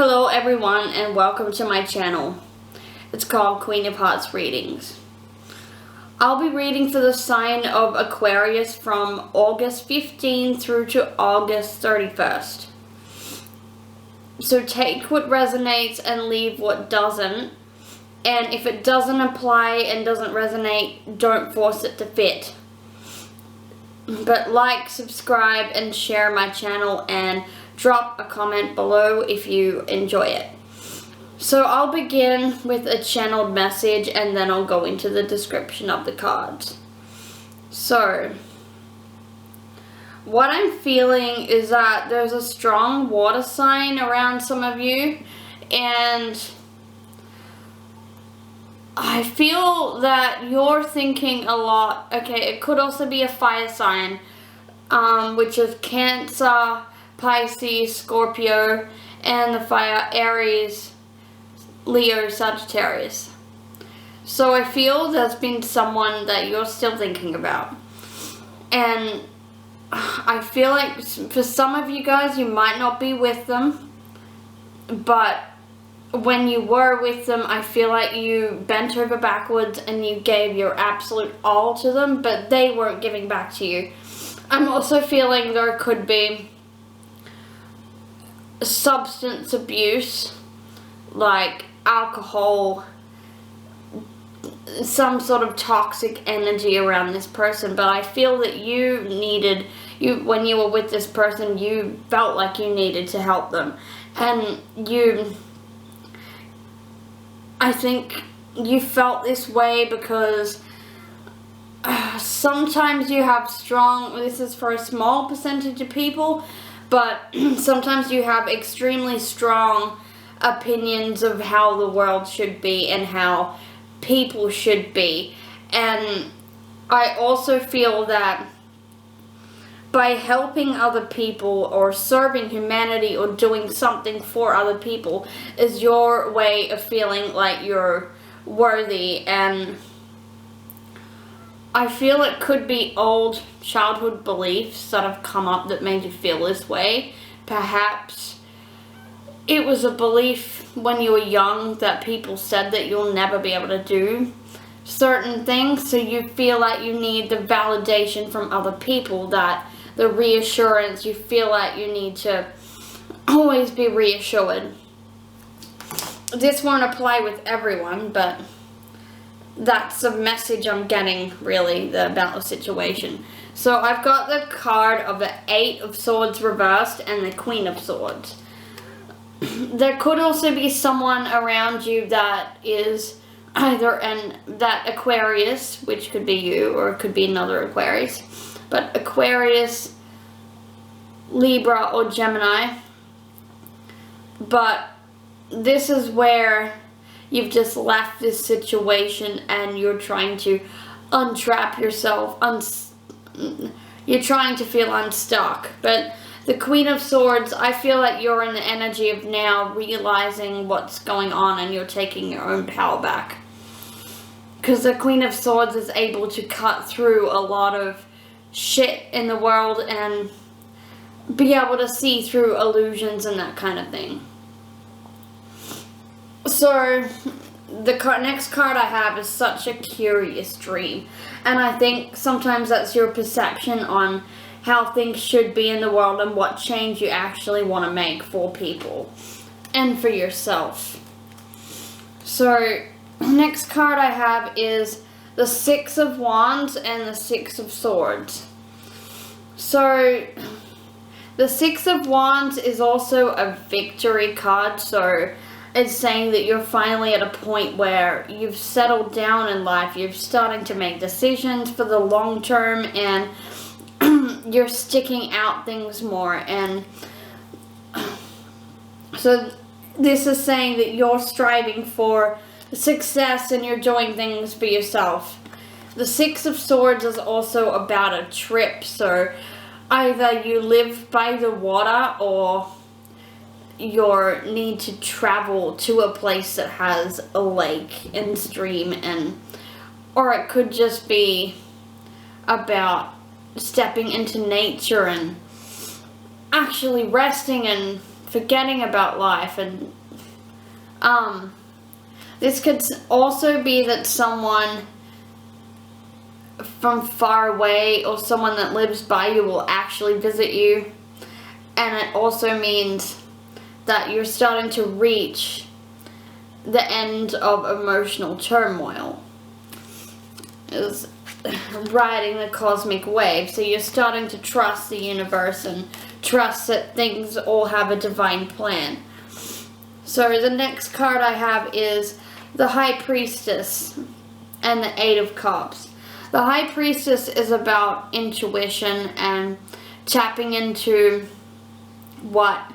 Hello everyone and welcome to my channel. It's called Queen of Hearts Readings. I'll be reading for the sign of Aquarius from August 15th through to August 31st. So take what resonates and leave what doesn't. And if it doesn't apply and doesn't resonate, don't force it to fit. But like, subscribe, and share my channel, and drop a comment below if you enjoy it. So I'll begin with a channeled message and then I'll go into the description of the cards. So, what I'm feeling is that there's a strong water sign around some of you, and I feel that you're thinking a lot. Okay, it could also be a fire sign, which is Cancer, Pisces, Scorpio, and the fire Aries, Leo, Sagittarius. So I feel there's been someone that you're still thinking about. And I feel like for some of you guys, you might not be with them, but when you were with them, I feel like you bent over backwards and you gave your absolute all to them, but they weren't giving back to you. I'm also feeling there could be substance abuse, like alcohol, some sort of toxic energy around this person, but I feel that when you were with this person, you felt like you needed to help them, and I think you felt this way because sometimes you have this is for a small percentage of people, but sometimes you have extremely strong opinions of how the world should be and how people should be. And I also feel that by helping other people or serving humanity or doing something for other people is your way of feeling like you're worthy. And I feel it could be old childhood beliefs that have come up that made you feel this way. Perhaps it was a belief when you were young that people said that you'll never be able to do certain things, so you feel like you need the validation from other people, that the reassurance, you feel like you need to always be reassured. This won't apply with everyone, but that's the message I'm getting, really, about the situation. So I've got the card of the Eight of Swords reversed and the Queen of Swords. There could also be someone around you that is either that Aquarius, which could be you, or it could be another Aquarius, but Aquarius, Libra, or Gemini. But this is where you've just left this situation and you're trying to untrap yourself. You're trying to feel unstuck. But the Queen of Swords, I feel like you're in the energy of now realizing what's going on and you're taking your own power back. Because the Queen of Swords is able to cut through a lot of shit in the world and be able to see through illusions and that kind of thing. So the next card I have is Such a Curious Dream, and I think sometimes that's your perception on how things should be in the world and what change you actually want to make for people and for yourself. So next card I have is the Six of Wands and the Six of Swords. So the Six of Wands is also a victory card, so it's saying that you're finally at a point where you've settled down in life, you're starting to make decisions for the long term, and you're sticking out things more. And so this is saying that you're striving for success and you're doing things for yourself. The Six of Swords is also about a trip, so either you live by the water or you need to travel to a place that has a lake and stream, or it could just be about stepping into nature and actually resting and forgetting about life. And this could also be that someone from far away or someone that lives by you will actually visit you. And it also means that you're starting to reach the end of emotional turmoil. Is riding the cosmic wave. So you're starting to trust the universe and trust that things all have a divine plan. So the next card I have is the High Priestess and the Eight of Cups. The High Priestess is about intuition and tapping into what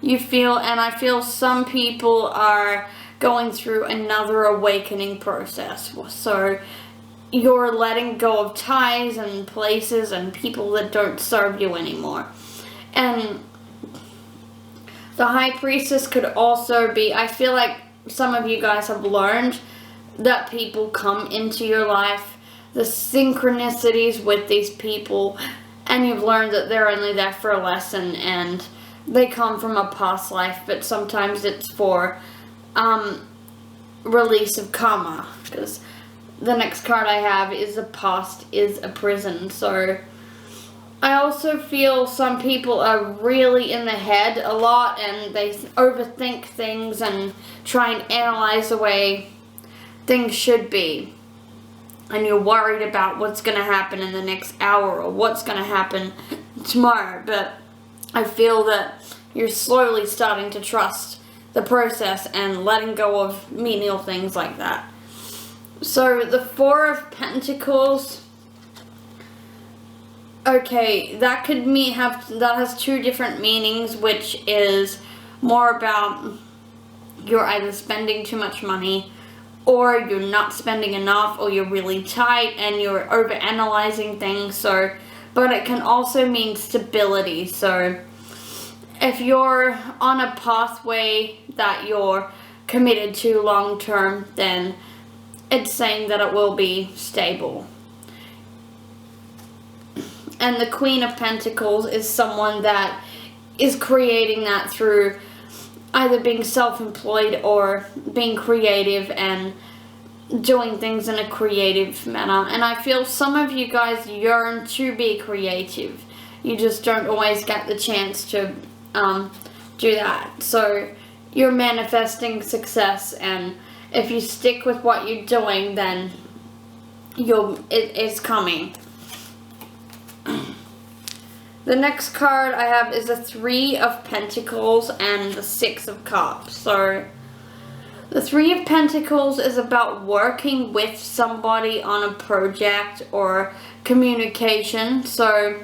you feel, and I feel some people are going through another awakening process. So you're letting go of ties and places and people that don't serve you anymore. And the High Priestess could also be, I feel like some of you guys have learned that people come into your life, the synchronicities with these people, and you've learned that they're only there for a lesson and they come from a past life, but sometimes it's for release of karma, because the next card I have is the past is a prison. So I also feel some people are really in the head a lot and they overthink things and try and analyze the way things should be. And you're worried about what's going to happen in the next hour or what's going to happen tomorrow. But I feel that you're slowly starting to trust the process and letting go of menial things like that. So the Four of Pentacles, okay, that could that has two different meanings, which is more about you're either spending too much money, or you're not spending enough, or you're really tight and you're overanalyzing things. So, but it can also mean stability. So if you're on a pathway that you're committed to long term, then it's saying that it will be stable. And the Queen of Pentacles is someone that is creating that through either being self-employed or being creative and doing things in a creative manner. And I feel some of you guys yearn to be creative. You just don't always get the chance to do that. So you're manifesting success, and if you stick with what you're doing, then it's coming. The next card I have is the Three of Pentacles and the Six of Cups. So the Three of Pentacles is about working with somebody on a project or communication. So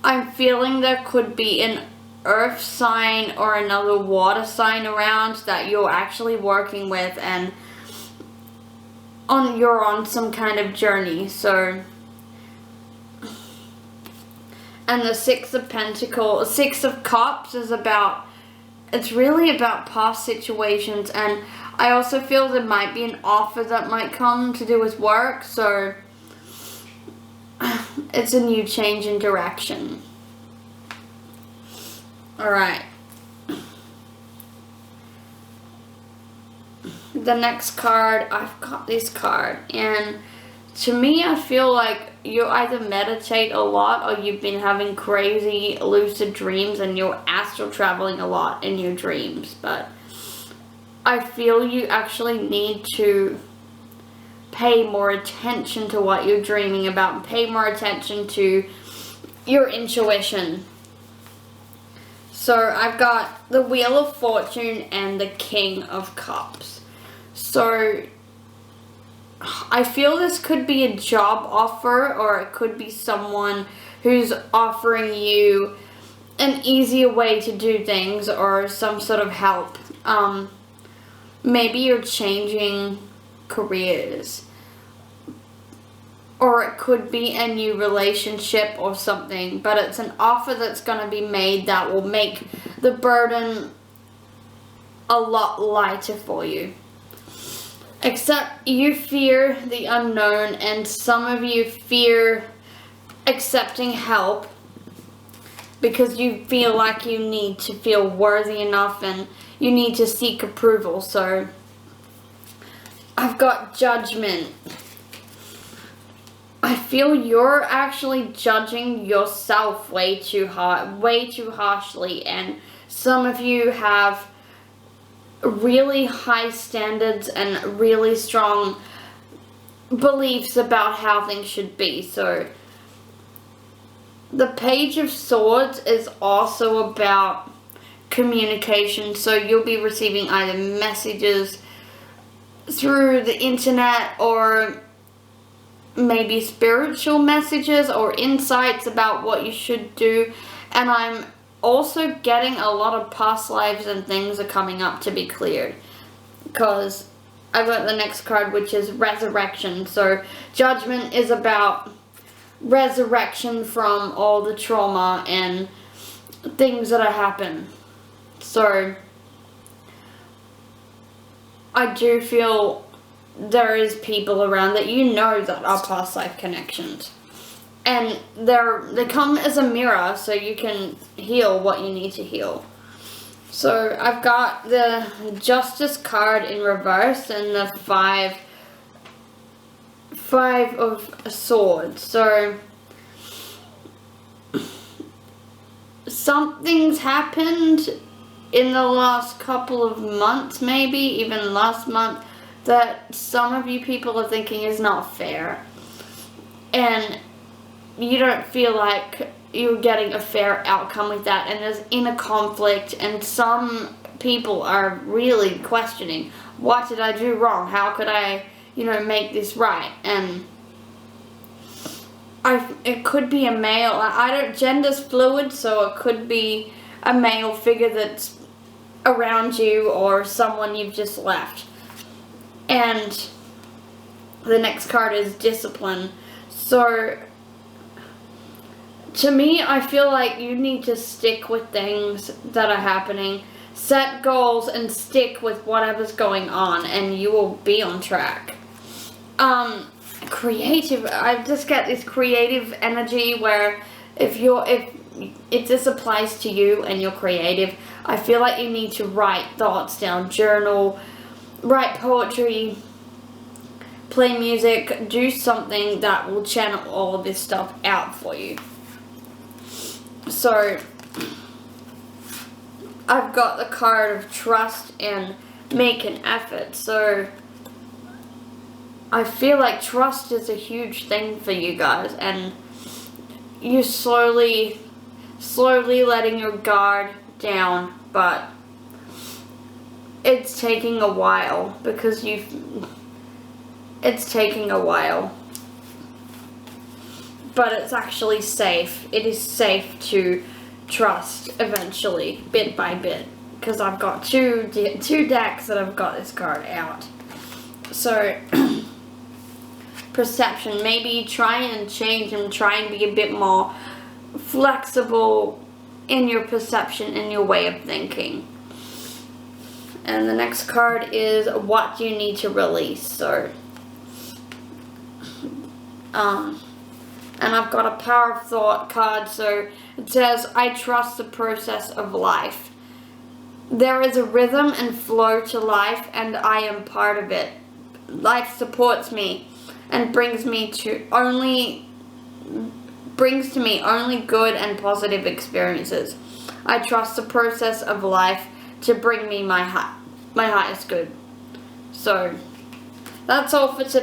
I'm feeling there could be an earth sign or another water sign around that you're actually working with, and you're on some kind of journey. So, and the Six of Pentacles, Six of Cups is about, it's really about past situations, and I also feel there might be an offer that might come to do with work. So it's a new change in direction. Alright. The next card, I've got this card, and to me I feel like you either meditate a lot or you've been having crazy lucid dreams and you're astral traveling a lot in your dreams. But I feel you actually need to pay more attention to what you're dreaming about and pay more attention to your intuition. So I've got the Wheel of Fortune and the King of Cups. So I feel this could be a job offer, or it could be someone who's offering you an easier way to do things or some sort of help. Maybe you're changing careers, or it could be a new relationship or something, but it's an offer that's going to be made that will make the burden a lot lighter for you. Except you fear the unknown, and some of you fear accepting help. because you feel like you need to feel worthy enough and you need to seek approval. So I've got Judgment. I feel you're actually judging yourself way too harshly, and some of you have really high standards and really strong beliefs about how things should be. So the Page of Swords is also about communication, so you'll be receiving either messages through the internet or maybe spiritual messages or insights about what you should do. And I'm also getting a lot of past lives and things are coming up to be cleared, because I've got the next card, which is Resurrection. So Judgment is about resurrection from all the trauma and things that have happened. So I do feel there is people around that you know that are past life connections, and they come as a mirror so you can heal what you need to heal. So I've got the Justice card in reverse and the Five of Swords. So something's happened in the last couple of months, maybe even last month, that some of you people are thinking is not fair, and you don't feel like you're getting a fair outcome with that, and there's inner conflict, and some people are really questioning, what did I do wrong? How could I, make this right? And it could be a male. Gender's fluid, so it could be a male figure that's around you or someone you've just left. And the next card is Discipline. So to me, I feel like you need to stick with things that are happening, set goals, and stick with whatever's going on, and you will be on track. Creative. I just get this creative energy where if this applies to you and you're creative, I feel like you need to write thoughts down, journal, write poetry, play music, do something that will channel all of this stuff out for you. So I've got the card of Trust and Make an Effort. So I feel like trust is a huge thing for you guys, and you're slowly letting your guard down, but it's taking a while because it's taking a while, but it's actually safe. It is safe to trust eventually, bit by bit, because I've got two decks that I've got this card out. So Perception, maybe try and change and try and be a bit more flexible in your perception and your way of thinking. And the next card is What You Need to Release. So and I've got a Power of Thought card. So it says, I trust the process of life. There is a rhythm and flow to life, and I am part of it. Life supports me and brings to me only good and positive experiences. I trust the process of life to bring me my highest good. So that's all for today.